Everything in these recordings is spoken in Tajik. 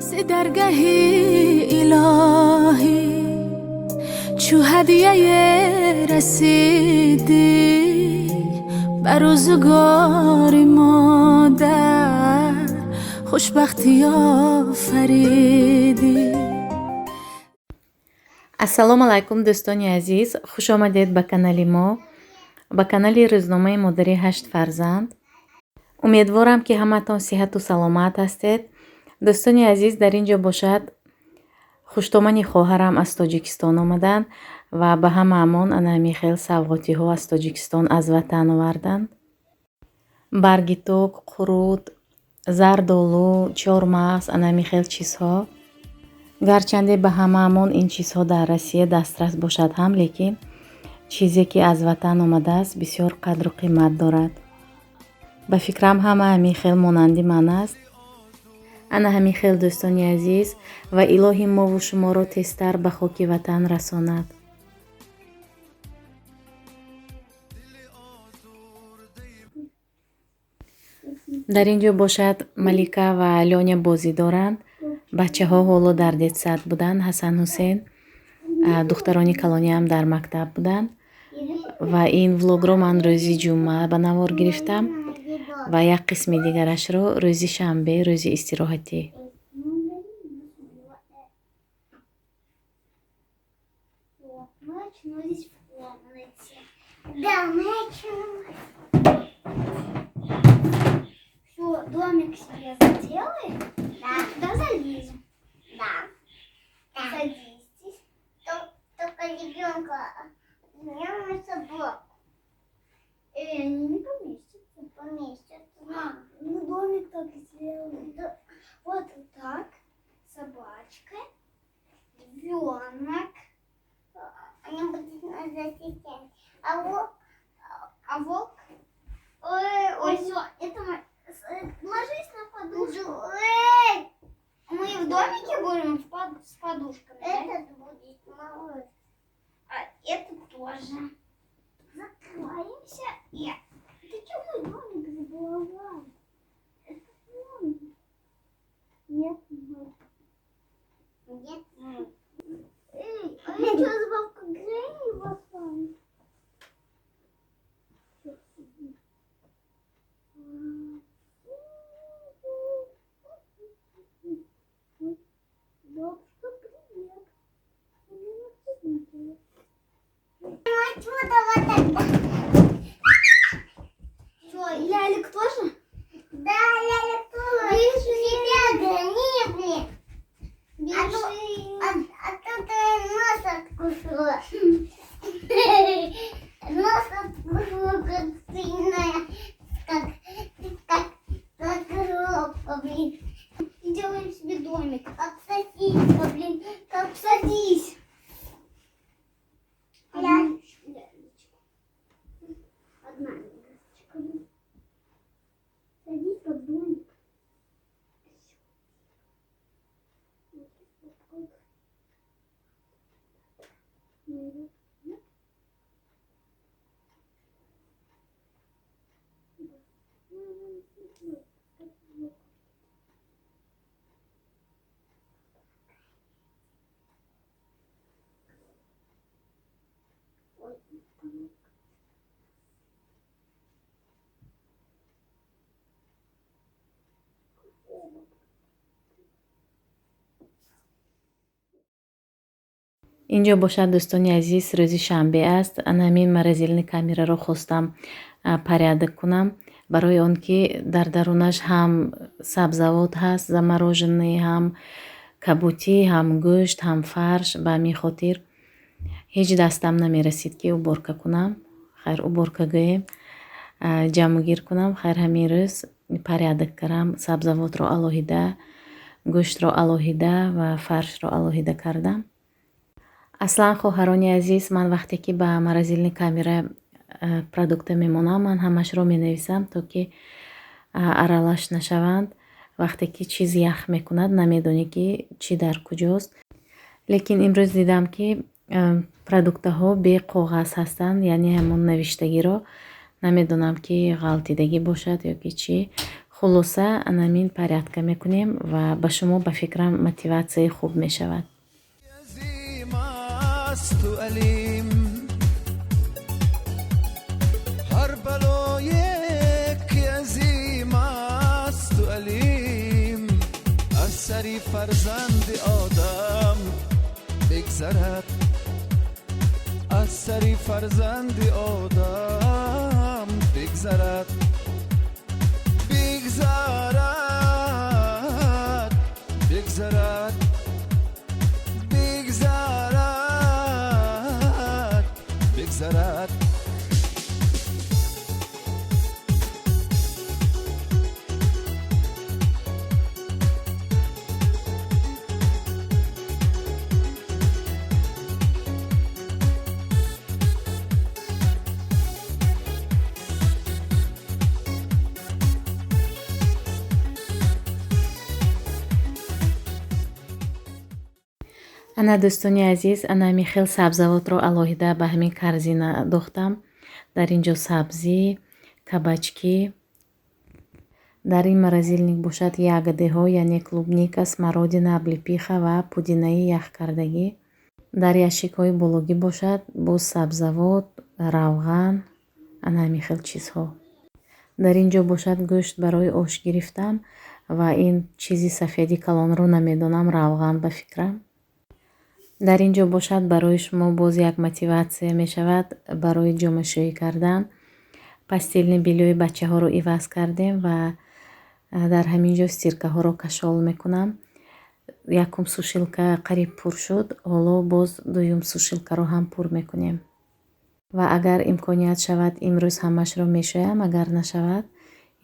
سی درگاهی الهی چو هدیه رسیدی بر روزگار مادر خوشبختی آفریدی. ассалому алайкум дӯстони азиз, хуш омадед ба канали мо, ба канали рӯзномаи модари 8 фарзанд. умедворам ки ҳаматон сиҳату саломат ҳастед. дӯстони азиз, дар ин ҷо бошад хуштомани хоҳарам аз тоҷикистон омаданд ва ба ҳамаамон анами хел савғотиҳо аз тоҷикистон аз ватан оварданд. барги ток, қурут, зардолу, чормағз, анами хел чизҳо. гарчанде ба ҳамаамон ин чизҳо дар Россия дастрас бошад ҳам, лекин чизе ки аз ватан омадааст бисёр қадру қимат дорад. ба фикрам ҳама ҳамин хел монанди ман аст. ана ҳамин хел дӯстони азиз, ва илоҳи мову шуморо тезтар ба хоки ватан расонад. дар ин ҷо бошад Малика ва Лёня бозӣ доранд. бачаҳо ҳоло дар детсад буданд. Ҳасан Ҳусейн, духтарони калониам дар мактаб буданд. ва ин влогро ман рӯзи ҷумъа ба навор гирифтам ва як қисми дигарашро рӯзи шанбе, рӯзи истироҳатӣ. Домик себе сделаем? Да. Туда залезем? Да. Садитесь. Только ребенка на собаку. Они не поместятся. Поместятся. Ну, домик так сделаем. Да. Вот так. Собачка. Львенок. Они будут нас защищать. А волк? Ой, все. Это ложись на подушку. Мы в домике будем с подушками. Этот будет малыш. А это тоже. Закрываемся. Ты что мой домик забаловал? Это домик. Нет, мой. Нет, мой. Эй, а я что, забавка Грэнни восстала? Что, Лялик тоже? Да, Лялик тоже. Бежи. Тебя грани. А то ты нос откусила. Нос откусила, как сильная. Как коробка, блин. И делаем себе домик. Как сосиска, блин. Как садись. Одна лялечка. Садись как домик. инҷо бошад дӯстони азиз, рӯзи шанбе аст. анамин морозилни камераро хостам порядок кунам, барои он ки дар дарунаш ҳам сабзавот ҳаст, замороженный, ҳам кабутӣ, ҳам гӯшт, ҳам фарш. ба ҳамин хотир ҳеҷ дастам намерасид ки уборка кунам. хайр уборка гӯем, ҷамъгир кунам. хайр ҳамин рӯз порядок кардам. сабзавотро алоҳида, гӯштро алоҳида ва фаршро алоҳида кардам. аслан хоҳарони азиз, ман вақте ки ба морозилни камера продукта мемонам, ман ҳамашро менависам, то ки аралаш нашаванд. вақте ки чиз ях мекунад намедонӣ ки чӣ дар куҷост. лекин имрӯз дидам ки продуктаҳо бе коғаз ҳастанд, яъне ҳамон навиштагиро намедонам ки ғалтидагӣ бошад ё ки чӣ. хулоса анамин порядка мекунем ва ба шумо ба фикрам мотиватсияи хуб мешавад. عظیم است و علیم هر بلای که عظیم است و علیم از سری فرزند آدم بگذرد از سری فرزند آدم بگذرد بگذرد بگذرد بگذرد بگذرد ана дӯстони азиз, ана ҳамин хел сабзавотро алоҳида ба ҳамин корзина дохтам. дар ин ҷо сабзӣ, кабачки, дар ин морозилник бошад ягодиҳо, яъне клубника, смородина, облепиха ва пудинаи яхкардагӣ. дар ящикҳои бологӣ бошад боз сабзавот, равған, ана ҳамин хел чизҳо. дар ин ҷо бошад гӯшт барои ош гирифтам ва ин чизи сафеди калонро намедонам, равған ба фикрам. дар ин ҷо бошад барои шумо боз як мотиватсия мешавад барои ҷомашӯӣ кардан. пастилни биллиёи бачаҳоро иваз кардем ва дар ҳамин ҷо стиркаҳоро кашол мекунам. якум сушилка қариб пур шуд, ҳоло боз дуюм сушилкаро ҳам пур мекунем ва агар имконият шавад имрӯз ҳамашро мешӯям, агар нашавад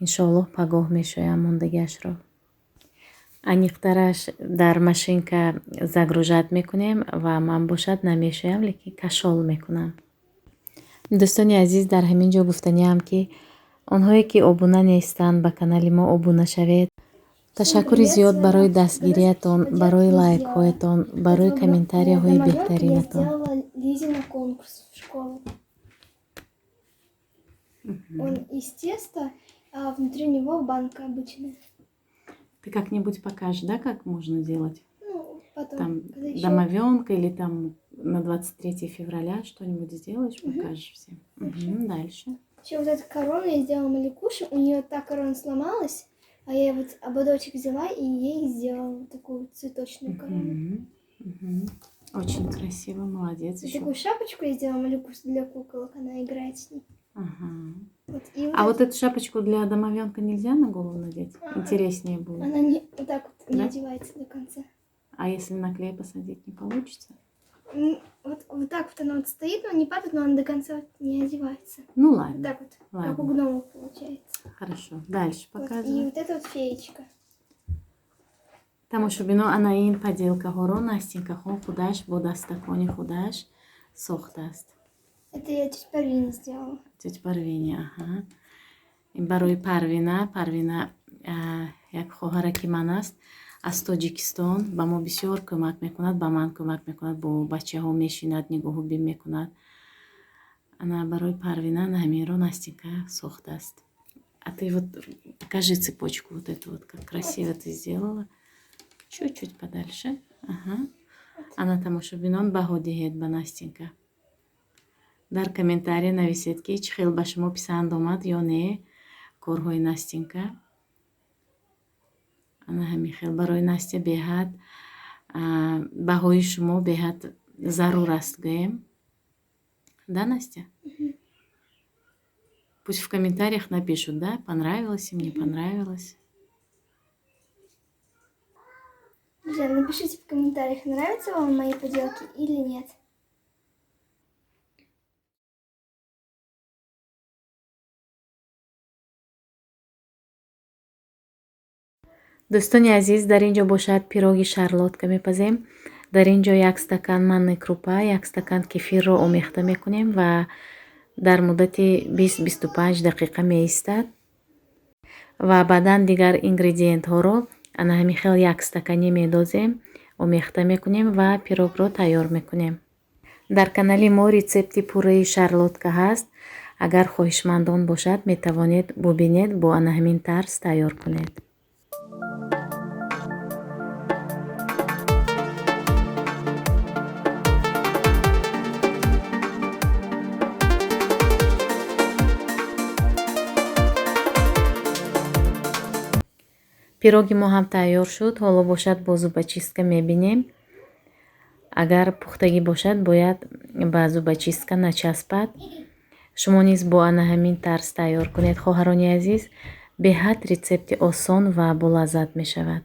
иншоаллоҳ пагоҳ мешӯям мондагиашро. аниқтараш дар машинка загружат мекунем ва ман бошад намешӯям, лекин кашол мекунам. дӯстони азиз, дар ҳамин ҷо гуфтаниам ки онҳое ки обуна нестанд ба канали мо обуна шавед. ташаккури зиёд барои дастгириятон, барои лайкҳоятон, барои комментарияҳои беҳтаринатон. Я делала Лизе на конкурс в школу. Он из теста, а внутри него банка обычная. Ты как-нибудь покажешь, да, как можно делать? Ну, потом. Там когда ещё- домовенка или там на 23 февраля что-нибудь сделаешь, покажешь всем. Дальше. Еще вот эту корону я сделала Маликуше, у нее та корона сломалась, а я вот ободочек взяла и ей сделала вот такую вот цветочную корону. Очень красиво, молодец. И Еще. такую шапочку я сделала Маликуше для куколок, она играет с ней. Ага. Вот, и А вот эту шапочку для домовенка нельзя на голову надеть? Интереснее было. она не, вот так вот не Да? одевается до конца. А если на клей посадить, не получится? Вот так вот она вот стоит, но не падает, но она до конца вот не одевается. Ну Вот ладно. так вот, как у Ладно. гномов получается. Хорошо. Дальше Вот, и показывай. вот это вот феечка. тамошобино ана ин поделкаҳоро Настенька худаш бо дастакони худаш сохтааст. Это я тетя Парвине сделала. Тётя Парвини, аҳа. Ин барои Парвина. Парвина як хоҳараки ман аст. Аз Тоҷикистон ба мо бисёр кӯмак мекунад, ба ман кӯмак мекунад, бо бачаҳо мешинад, нигоҳубин мекунад. Ана барои Парвина ҳаминро Настенька сохтааст. А ты вот покажи цепочку вот эту вот, как красиво ты сделала. Чуть-чуть подальше. Ага. Ана тамошобинон баҳо диҳед ба Настенька. дар комментария нависед ки чӣ хел ба шумо писанд омад ё не корҳои Настенька. ана ҳамин хел барои Настя беҳад баҳои шумо беҳад зарур аст гӯем. Да, Настя? Пусть в комментариях напишут, да, понравилось им, не понравилось. Друзья, напишите в комментариях, нравятся вам мои поделки или нет. дӯстони азиз, дар ин ҷо бошад пироги шарлотка мепазем. дар ин ҷо 1 стакан манни крупа, 1 стакан кефирро омехта мекунем ва дар муддати 20-25 дақиқа меистад. ва баъдан дигар ингредиентҳоро ана ҳамин хел 1 стаканӣ медозем, омехта мекунем ва пирогро тайёр мекунем. дар канали мо рецепти пурраи шарлотка ҳаст. агар хоҳишмандон бошад метавонед бубинед бо ана ҳамин тарз тайёр кунед. пироги мо ҳам тайёр шуд. ҳоло бошад бо зубочистка мебинем. агар пухтагӣ бошад бояд ба зубочистка начаспад. шумо низ бо ана ҳамин тарз тайёр кунед. хоҳарони азиз, беҳад рецепти осон ва болаззат мешавад.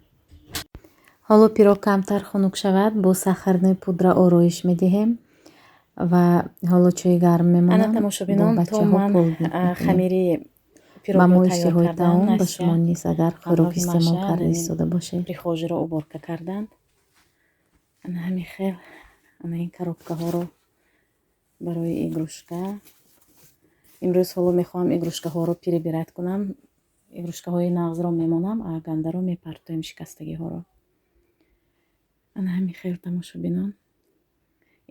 ҳоло пирог камтар хунук шавад, бо сахарни пудра ороиш медиҳем ва ҳоло чойи гарм мемонад. ана тамошобинон, то ман хамири ба моишиҳои таом ба шумо низ агар хӯрок истеъмол карда истода бошед. прихожиро уборка карданд. ана ҳамин хел ана ин коробкаҳоро барои игрушка. имрӯз ҳоло мехоҳам игрушкаҳоро прибират кунам. игрушкаҳои нағзро мемонам, а гандаро мепартоем шикастагиҳоро. ана ҳамин хел тамошобинон.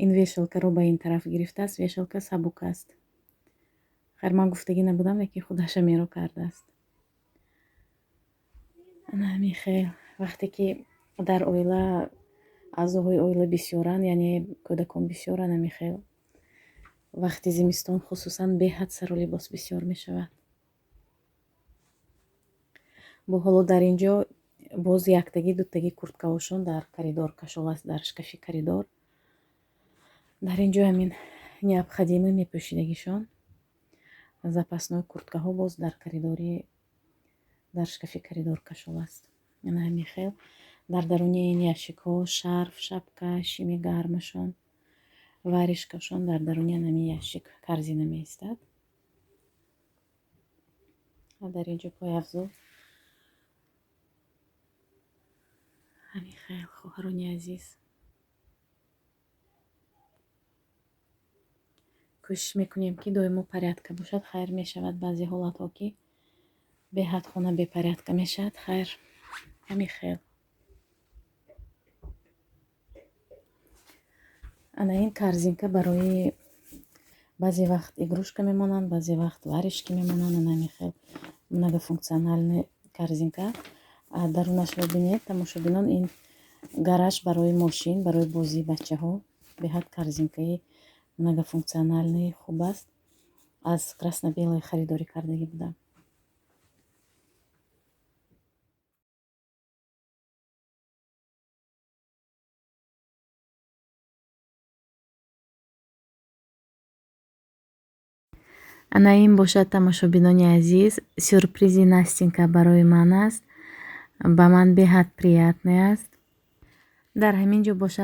ин вешалкаро ба ин тараф гирифтааст. вешалка сабук аст. хайр ман гуфтагӣ набудам, лекин худаша меро кардааст. ана ҳамин хел вақте ки дар оила аъзоҳои оила бисёранд, яъне кӯдакон бисёранд, ҳамин хел вақти зимистон хусусан беҳад сару либос бисёр мешавад. бо ҳоло дар ин ҷо боз яктагӣ дутагӣ курткаҳошон дар коридор кашоласт, дар шкафи коридор. дар ин ҷо ҳамин необходимӣ мепӯшидагишон. запасной курткаҳо боз дар коридори дар шкафи коридор кашоласт. ана ҳамин хел дар даруни ин ящикҳо шарф, шапка, шими гармашон, варишкашон дар даруни ҳамин ящик карзина меистад. дар ин ҷо пойафзул. ҳамин хел хоҳарони азиз, кӯшиш мекунем ки доимо порядка бошад. хайр мешавад баъзе ҳолатҳо ки беҳад хона бепорядка мешавад. хайр ҳамин хел. ана ин корзинка барои баъзе вақт игрушка мемонанд, баъзе вақт варишки мемонанд. ана ҳамин хел многофунксиональный корзинка. дарунашро бинед тамошобинон. ин гараж барои мошин, барои бозии бачаҳо. беҳад корзинкаи многофунксиональный хуб аст. аз краснобелой харидорӣ кардагӣ будам. ана ин бошад тамошобинони азиз, сюрпризи Настенька барои ман аст. ба ман беҳад приятный аст. дар ҳамин ҷо бошад